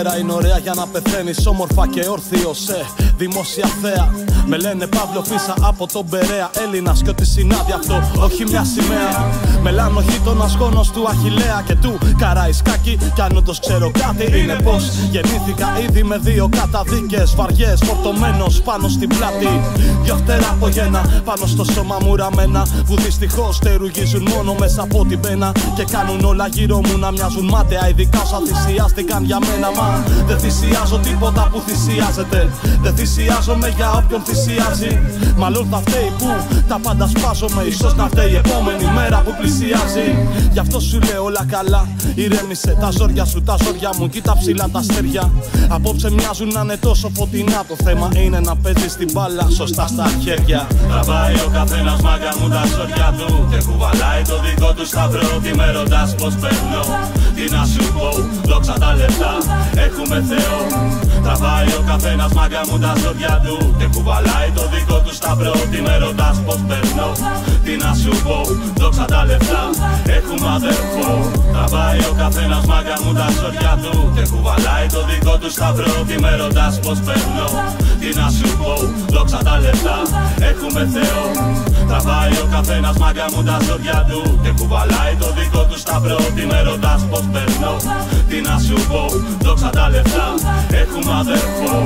μέρα είναι ωραία για να πεθαίνεις όμορφα και όρθιο σε δημόσια θέα. Με λένε Παύλο Φίσα από τον Περαία. Έλληνας κι ό,τι συνάδει αυτό, όχι μια σημαία. Μελάνο γείτονας γόνος του Αχιλλέα και του Καραϊσκάκη. Κι αν όντως ξέρω κάτι είναι πως γεννήθηκα ήδη με δύο καταδίκες βαριές, φορτωμένος πάνω στην πλάτη. Δυο φτερά από γένα πάνω στο σώμα μου ραμμένα, που δυστυχώς τερουγίζουν μόνο μέσα από την πένα. Και κάνουν όλα γύρω μου να μοιάζουν μάταια, ειδικά όσα θυσιάστηκαν για μένα. Μα δεν θυσιάζω τίποτα που θυσιάζεται. Δεν θυσιάζομαι για όποιον θυσιάζει. Μάλλον θα φταίει που τα πάντα σπάζομαι. Ίσως να φταίει η επόμενη μέρα που πλησιάζει. Γι' αυτό σου λέω όλα καλά, ηρέμησε. Τα ζόρια σου, τα ζόρια μου, κοίτα ψηλά τα αστέρια. Απόψε μοιάζουν να είναι τόσο φωτεινά. Το θέμα είναι να παίζεις την μπάλα σωστά στα χέρια. Τραβάει ο καθένας μάγκα μου τα ζόρια του και κουβαλάει το δικό του σταυρό. Τι με ρωτάς πως παίρνω, τι να σου πω, δόξα τα λεφτά, έχουμε Θεό. Τραβάει ο καθένας μάγκα μου τα ζόρια του και κουβαλάει το δικό του σταυρό. Τι με ρωτάς πως παίρνω, τι να σου πω, δόξα τα λεφτά, έχουμε αδερφό. Τραβάει ο καθένας μάγκα μου τα ζόρια του και κουβαλάει το δικό του σταυρό. Τι με ρωτάς πως παίρνω, τι να σου πω, δόξα τα λεφτά, έχουμε Θεό. Τραβάει ο καθένας μάγκα μου τα ζόρια του και κουβαλάει το δικό του σταυρό. Τι με ρωτάς πως παίρνω, τι να σου πω, δόξα τα λεφτά, έχουμε αδερφό.